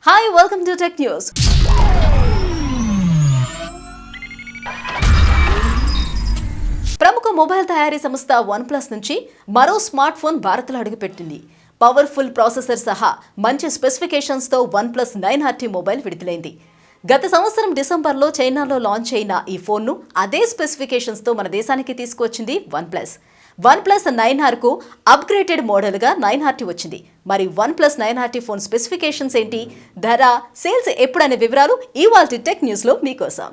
Hi, welcome to Tech News. ప్రముఖ mobile తయారీ సంస్థ OnePlus నుంచి మరో స్మార్ట్ ఫోన్ భారత్లో అడుగుపెట్టింది. పవర్ఫుల్ ప్రాసెసర్ సహా మంచి స్పెసిఫికేషన్స్తో OnePlus 9RT మొబైల్ విడుదలైంది. గత సంవత్సరం డిసెంబర్లో చైనాలో లాంచ్ అయిన ఈ ఫోన్ను అదే స్పెసిఫికేషన్స్తో మన దేశానికి తీసుకువచ్చింది OnePlus 9Rకు అప్గ్రేడెడ్ మోడల్గా 9RT వచ్చింది. మరి OnePlus 9RT ఫోన్ స్పెసిఫికేషన్స్ ఏంటి, ధర, సేల్స్ ఎప్పుడనే వివరాలు ఇవాల్టి టెక్ న్యూస్లో మీకోసం.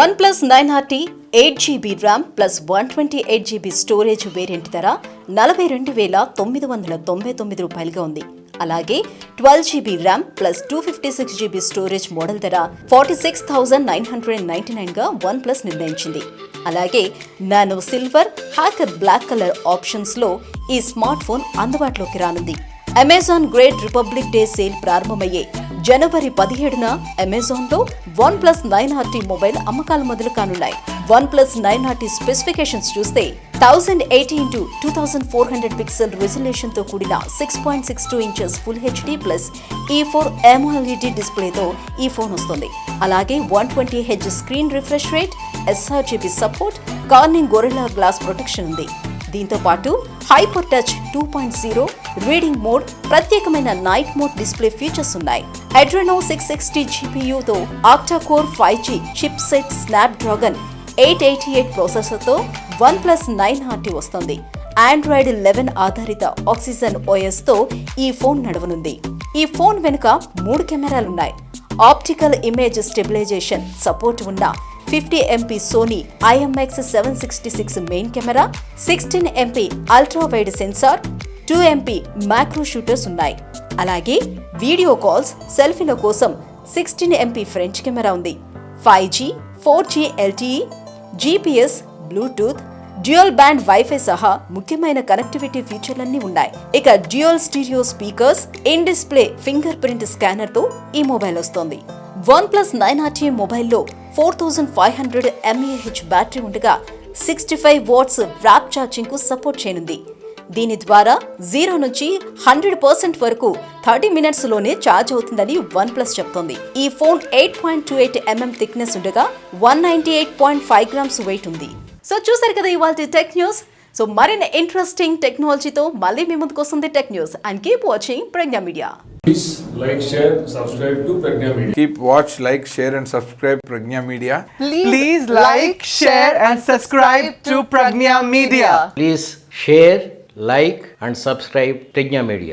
OnePlus 9RT 8GB RAM plus 128GB storage variant ధర 42,999 రూపాయలుగా ఉంది. అలాగే 12GB RAM plus 256GB storage model ధర 46,999గా OnePlus నిర్ణయించింది. అలాగే nano silver, hacker black colour ఆప్షన్స్లో ఈ స్మార్ట్ ఫోన్ అందుబాటులోకి రానుంది. Amazon Great Republic Day sale ప్రారంభమయ్యే జనవరి 17న అమెజాన్లో OnePlus 9RT మొబైల్ అమ్మకాలు మొదలు కానున్నాయి. OnePlus 9RT స్పెసిఫికేషన్స్ చూస్తే 1080x2400 పిక్సెల్ రెజల్యూషన్ తో కూడిన 6.62 inches full HD plus E4 AMOLED డిస్ప్లేతో ఈ ఫోన్ వస్తుంది. అలాగే 120Hz screen refresh rate, sRGB support, Corning Gorilla glass protection ఉంది. దీంతో పాటు హైపర్ టచ్ 2.0 రీడింగ్ మోడ్, ప్రత్యేకమైన నైట్ మోడ్ డిస్ప్లే ఫీచర్స్ ఉన్నాయి. Adreno 660 GPUతో octa core 5G chipset, Snapdragon 888 ప్రాసెసర్తో OnePlus 9RT వస్తుంది. Android 11 ఆధారిత ఆక్సిజన్ OSతో ఈ ఫోన్ నడవనుంది. ఈ ఫోన్ వెనుక 3 కెమెరాలున్నాయి. ఆప్టికల్ ఇమేజ్ స్టెబిలైజేషన్ సపోర్ట్ ఉన్న 50MP Sony IMX766 main camera, 16MP ultra wide sensor, 2MP macro shooters ఉన్నాయి. అలాగే వీడియో కాల్స్, సెల్ఫీల కోసం 16MP ఫ్రంట్ కెమెరా ఉంది. 5G, 4G LTE, GPS, Bluetooth, dual band wifi సహా ముఖ్యమైన కనెక్టివిటీ ఫీచర్లన్నీ ఉన్నాయి. ఇక dual stereo speakers, in display fingerprint స్కానర్తో ఈ మొబైల్ వస్తోంది. OnePlus 9RT మొబైల్లో 4500 mAh బ్యాటరీ ఉండగా 65 వాట్స్ ర్యాప్ ఛార్జింగ్ కు సపోర్ట్ చేయనుంది. దీని ద్వారా 0 నుంచి 100% వరకు 30 మినిట్స్ లోనే ఛార్జ్ అవుతుందని OnePlus చెప్తోంది. ఈ ఫోన్ 8.28 mm థిక్నెస్ ఉండగా 198.5 grams వెయిట్ ఉంది. సో చూసారు కదా ఇవాల్టి టెక్ న్యూస్. సో మరిన్ని ఇంట్రెస్టింగ్ టెక్నాలజీతో మళ్ళీ మీ ముందుకు వస్తుంది tech news. And keep watching Pregnya Media. Please like, share, subscribe to Pregnya Media. Keep watch, like, share and subscribe Pregnya Media. Please like, share and subscribe to Pregnya Media. Please share, like and subscribe Pregnya Media.